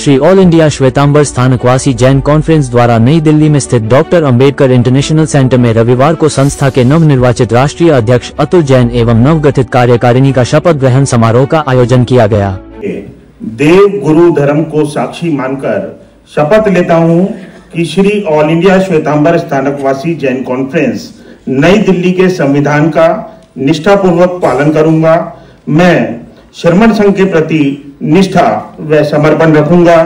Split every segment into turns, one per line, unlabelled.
Shri all India Shwetambar Sthanakvasi Jain conference द्वारा नई दिल्ली में स्थित डॉक्टर अंबेडकर इंटरनेशनल सेंटर में रविवार को संस्था के नवनिर्वाचित राष्ट्रीय अध्यक्ष अतुल जैन एवं नवगठित कार्यकारिणी का शपथ ग्रहण समारोह का आयोजन किया गया।
देव गुरु धर्म को साक्षी मानकर शपथ लेता हूं कि Shri all India Shwetambar Sthanakvasi Jain conference New Delhi के संविधान का निष्ठापूर्वक पालन करूंगा। मैं श्रमण संघ के प्रति निष्ठा व समर्पण रखूंगा।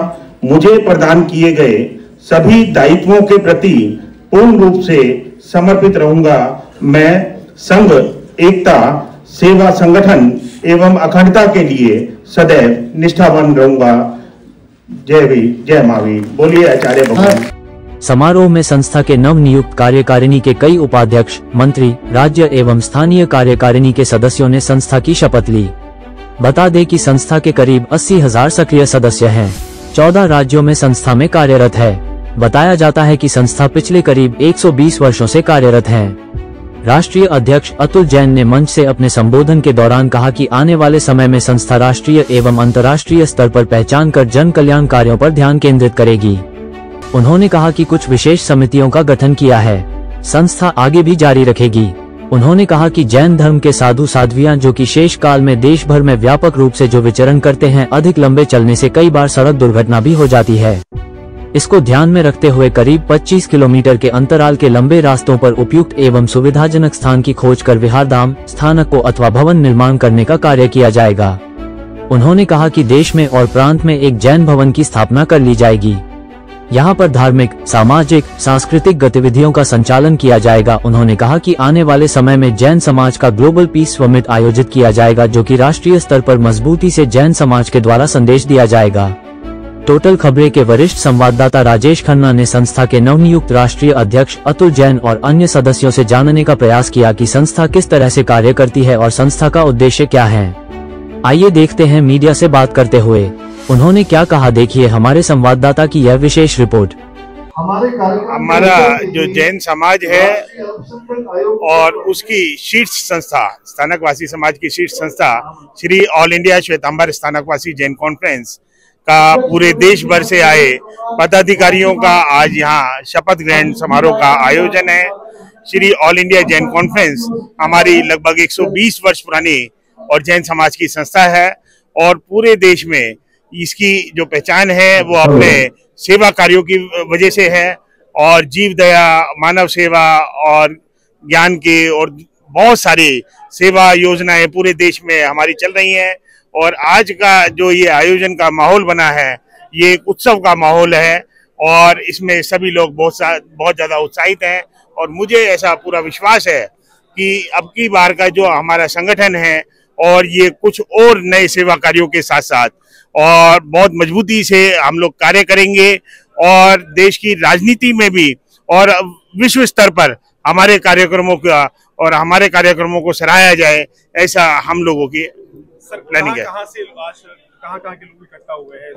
मुझे प्रदान किए गए सभी दायित्वों के प्रति पूर्ण रूप से समर्पित रहूंगा। मैं संघ एकता, सेवा, संगठन एवं अखंडता के लिए सदैव निष्ठावान रहूंगा। जय भीम, जय महावीर। बोलिए आचार्य भगवान।
समारोह में संस्था के नव नियुक्त कार्यकारिणी के कई उपाध्यक्ष, मंत्री, राज्य एवं स्थानीय कार्यकारिणी के सदस्यों ने संस्था की शपथ ली। बता दें कि संस्था के करीब 80,000 सक्रिय सदस्य हैं। 14 राज्यों में संस्था में कार्यरत है। बताया जाता है कि संस्था पिछले करीब 120 वर्षों से कार्यरत है। राष्ट्रीय अध्यक्ष अतुल जैन ने मंच से अपने संबोधन के दौरान कहा कि आने वाले समय में संस्था राष्ट्रीय एवं अंतर्राष्ट्रीय स्तर पर पहचान कर जन कल्याण कार्यों पर ध्यान केंद्रित करेगी। उन्होंने कहा कि कुछ विशेष समितियों का गठन किया है। संस्था आगे भी जारी रखेगी। उन्होंने कहा कि जैन धर्म के साधु साध्वियां जो कि शेष काल में देश भर में व्यापक रूप से जो विचरण करते हैं, अधिक लंबे चलने से कई बार सड़क दुर्घटना भी हो जाती है। इसको ध्यान में रखते हुए करीब 25 किलोमीटर के अंतराल के लंबे रास्तों पर उपयुक्त एवं सुविधाजनक स्थान की खोज कर विहारधाम, स्थानक को अथवा भवन निर्माण करने का कार्य किया जाएगा। उन्होंने कहा कि देश में और प्रांत में एक जैन भवन की स्थापना कर ली जाएगी। यहाँ पर धार्मिक, सामाजिक, सांस्कृतिक गतिविधियों का संचालन किया जाएगा। उन्होंने कहा कि आने वाले समय में जैन समाज का ग्लोबल पीस समिट आयोजित किया जाएगा, जो कि राष्ट्रीय स्तर पर मजबूती से जैन समाज के द्वारा संदेश दिया जाएगा। टोटल खबरें के वरिष्ठ संवाददाता राजेश खन्ना ने संस्था के नवनियुक्त राष्ट्रीय अध्यक्ष अतुल जैन और अन्य सदस्यों से जानने का प्रयास किया कि संस्था किस तरह से कार्य करती है और संस्था का उद्देश्य क्या है। आइए देखते हैं मीडिया से बात करते हुए उन्होंने क्या कहा। देखिए हमारे संवाददाता की यह विशेष रिपोर्ट।
हमारा जो जैन समाज है और उसकी शीर्ष संस्था, स्थानकवासी समाज की शीर्ष संस्था Shri all India Shwetambar Sthanakvasi Jain conference का पूरे देश भर से आए पदाधिकारियों का आज यहाँ शपथ ग्रहण समारोह का आयोजन है। Shri all India Jain conference हमारी लगभग 120 वर्ष पुरानी और जैन समाज की संस्था है और पूरे देश में इसकी जो पहचान है वो अपने सेवा कार्यों की वजह से है और जीव दया, मानव सेवा और ज्ञान की और बहुत सारी सेवा योजनाएं पूरे देश में हमारी चल रही हैं। और आज का जो ये आयोजन का माहौल बना है, ये एक उत्सव का माहौल है और इसमें सभी लोग बहुत ज़्यादा उत्साहित हैं। और मुझे ऐसा पूरा विश्वास है कि अब की बार का जो हमारा संगठन है और ये कुछ और नए सेवा कार्यों के साथ साथ और बहुत मजबूती से हम लोग कार्य करेंगे और देश की राजनीति में भी और विश्व स्तर पर हमारे कार्यक्रमों का और हमारे कार्यक्रमों को सराहा जाए, ऐसा हम लोगों की प्लानिंग है। कहाँ के लोग इकट्ठा हुए हैं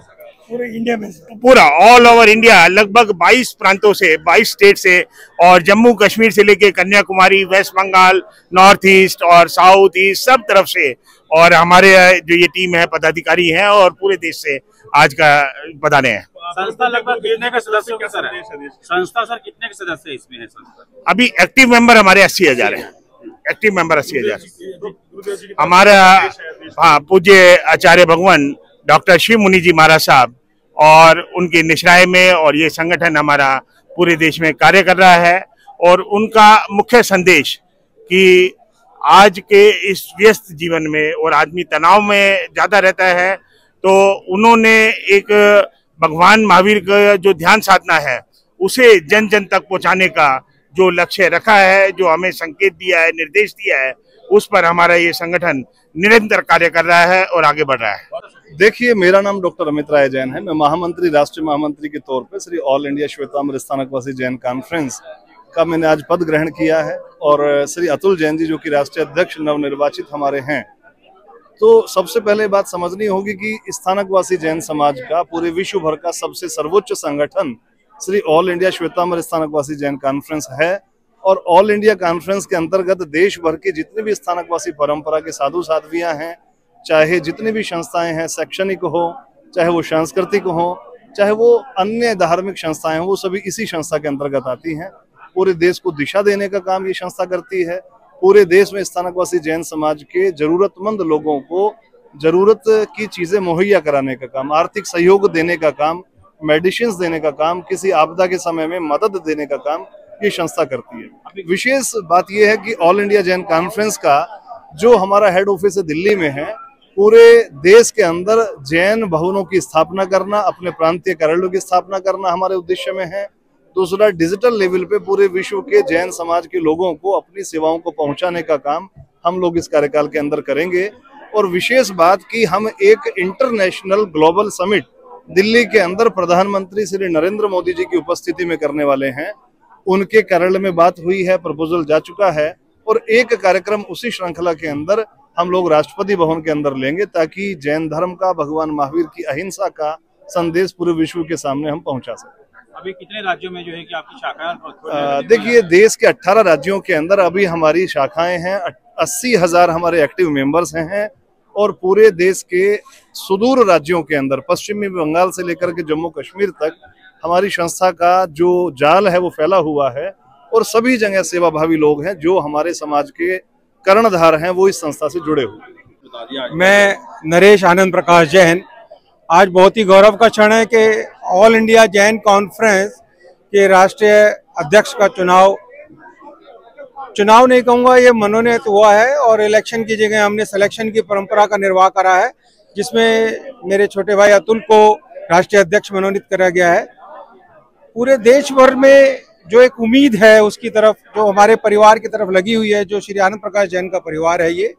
पूरे इंडिया में? पूरा ऑल ओवर इंडिया, लगभग 22 प्रांतों से, 22 स्टेट से और जम्मू कश्मीर से लेके Kanyakumari, west Bengal, north east और साउथ ईस्ट सब तरफ से और हमारे जो ये टीम है पदाधिकारी हैं और पूरे देश से आज का पधारे हैं।
संस्था लगभग कितने के सदस्य है सर? संस्था सर कितने के सदस्य इसमें है संस्था?
अभी एक्टिव मेंबर हमारे 80,000 है। Active member 80,000। हमारा पूज्य आचार्य भगवान डॉक्टर शिव मुनि जी महाराज साहब और उनके निश्राय में और ये संगठन हमारा पूरे देश में कार्य कर रहा है और उनका मुख्य संदेश कि आज के इस व्यस्त जीवन में और आदमी तनाव में ज्यादा रहता है, तो उन्होंने एक भगवान महावीर का जो ध्यान साधना है उसे जन जन तक पहुंचाने का जो लक्ष्य रखा है, जो हमें संकेत दिया है, निर्देश दिया है, उस पर हमारा ये संगठन निरंतर कार्य कर रहा है और आगे बढ़ रहा है।
देखिए, मेरा नाम डॉक्टर अमित राय जैन है। मैं महामंत्री, राष्ट्रीय महामंत्री के तौर पे Shri all India Shwetambar Sthanakvasi Jain conference का मैंने आज पद ग्रहण किया है और श्री अतुल जैन जी जो कि राष्ट्रीय अध्यक्ष नवनिर्वाचित हमारे हैं। तो सबसे पहले बात समझनी होगी कि स्थानकवासी जैन समाज का पूरे विश्व भर का सबसे सर्वोच्च संगठन Shri all India Shwetambar Sthanakvasi Jain conference है और ऑल इंडिया कॉन्फ्रेंस के अंतर्गत देश भर के जितने भी स्थानकवासी परंपरा के साधु साध्वियां हैं, चाहे जितनी भी संस्थाएं हैं, शैक्षणिक हो, चाहे वो सांस्कृतिक हो, चाहे वो अन्य धार्मिक संस्थाएं हैं, वो सभी इसी संस्था के अंतर्गत आती हैं। पूरे देश को दिशा देने का काम ये संस्था करती है। पूरे देश में स्थानकवासी जैन समाज के जरूरतमंद लोगों को जरूरत की चीजें मुहैया कराने का काम, आर्थिक सहयोग देने का काम, मेडिसिन देने का काम, किसी आपदा के समय में मदद देने का काम ये संस्था करती है। विशेष बात यह है कि ऑल इंडिया जैन कॉन्फ्रेंस का जो हमारा हेड ऑफिस है दिल्ली में है, पूरे देश के अंदर जैन भवनों की स्थापना करना, अपने प्रांतीय कार्यालयों की स्थापना करना हमारे उद्देश्य में है। दूसरा, डिजिटल लेवल पे पूरे विश्व के जैन समाज के लोगों को अपनी सेवाओं को पहुंचाने का काम हम लोग इस कार्यकाल के अंदर करेंगे। और विशेष बात कि हम एक इंटरनेशनल ग्लोबल समिट दिल्ली के अंदर प्रधानमंत्री श्री नरेंद्र मोदी जी की उपस्थिति में करने वाले हैं। उनके कार्यालय में बात हुई है, प्रपोजल जा चुका है, और एक कार्यक्रम उसी श्रृंखला के अंदर हम लोग राष्ट्रपति भवन के अंदर लेंगे, ताकि जैन धर्म का, भगवान महावीर की अहिंसा का संदेश पूरे विश्व के सामने हम पहुंचा सकें।
अभी कितने राज्यों में जो है कि आपकी शाखाएं?
देखिए, देश के 18 राज्यों के अंदर अभी हमारी शाखाएं हैं। 80,000 हमारे एक्टिव मेंबर्स हैं, और पूरे देश के सुदूर राज्यों के अंदर, पश्चिमी बंगाल से लेकर के जम्मू कश्मीर तक हमारी संस्था का जो जाल है वो फैला हुआ है। और सभी जगह सेवाभावी लोग हैं जो हमारे समाज के कर्णधार हैं, वो इस संस्था से जुड़े हुए।
मैं नरेश आनंद प्रकाश जैन। आज बहुत ही गौरव का क्षण है कि ऑल इंडिया जैन कॉन्फ्रेंस के राष्ट्रीय अध्यक्ष का चुनाव नहीं कहूँगा, ये मनोनीत हुआ है, और इलेक्शन की जगह हमने सिलेक्शन की परंपरा का निर्वाह करा है, जिसमें मेरे छोटे भाई अतुल को राष्ट्रीय अध्यक्ष मनोनीत करा गया है। पूरे देश भर में जो एक उम्मीद है उसकी तरफ, जो हमारे परिवार की तरफ लगी हुई है, जो श्री आनंद प्रकाश जैन का परिवार है, ये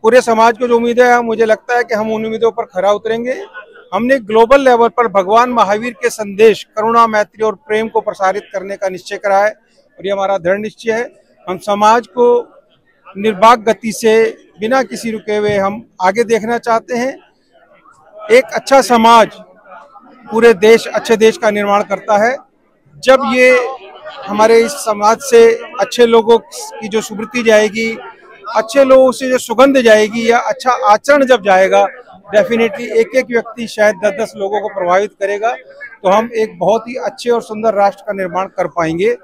पूरे समाज को जो उम्मीद है, मुझे लगता है कि हम उन उम्मीदों पर खरा उतरेंगे। हमने ग्लोबल लेवल पर भगवान महावीर के संदेश करुणा, मैत्री और प्रेम को प्रसारित करने का निश्चय करा है, और ये हमारा दृढ़ निश्चय है। हम समाज को निर्बाध गति से, बिना किसी रुके हुए हम आगे देखना चाहते हैं। एक अच्छा समाज पूरे देश, अच्छे देश का निर्माण करता है। जब ये हमारे इस समाज से अच्छे लोगों की जो सुवृत्ति जाएगी, अच्छे लोगों से जो सुगंध जाएगी, या अच्छा आचरण जब जाएगा, डेफिनेटली एक एक व्यक्ति शायद 10-10 लोगों को प्रभावित करेगा, तो हम एक बहुत ही अच्छे और सुंदर राष्ट्र का निर्माण कर पाएंगे।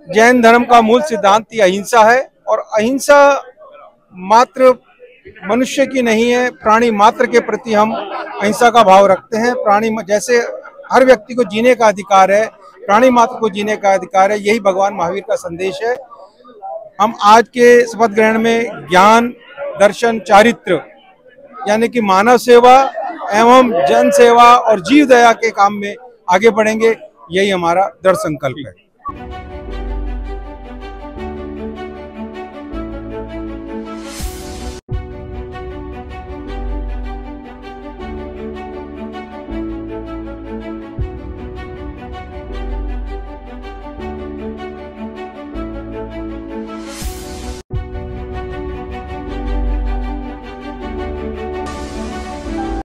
जैन धर्म का मूल सिद्धांत ही अहिंसा है, और अहिंसा मात्र मनुष्य की नहीं है, प्राणी मात्र के प्रति हम अहिंसा का भाव रखते हैं। प्राणी जैसे हर व्यक्ति को जीने का अधिकार है, प्राणी मात्र को जीने का अधिकार है, यही भगवान महावीर का संदेश है। हम आज के शपथ ग्रहण में ज्ञान, दर्शन, चारित्र यानी कि मानव सेवा एवं जन सेवा और जीव दया के काम में आगे बढ़ेंगे, यही हमारा दृढ़ संकल्प है।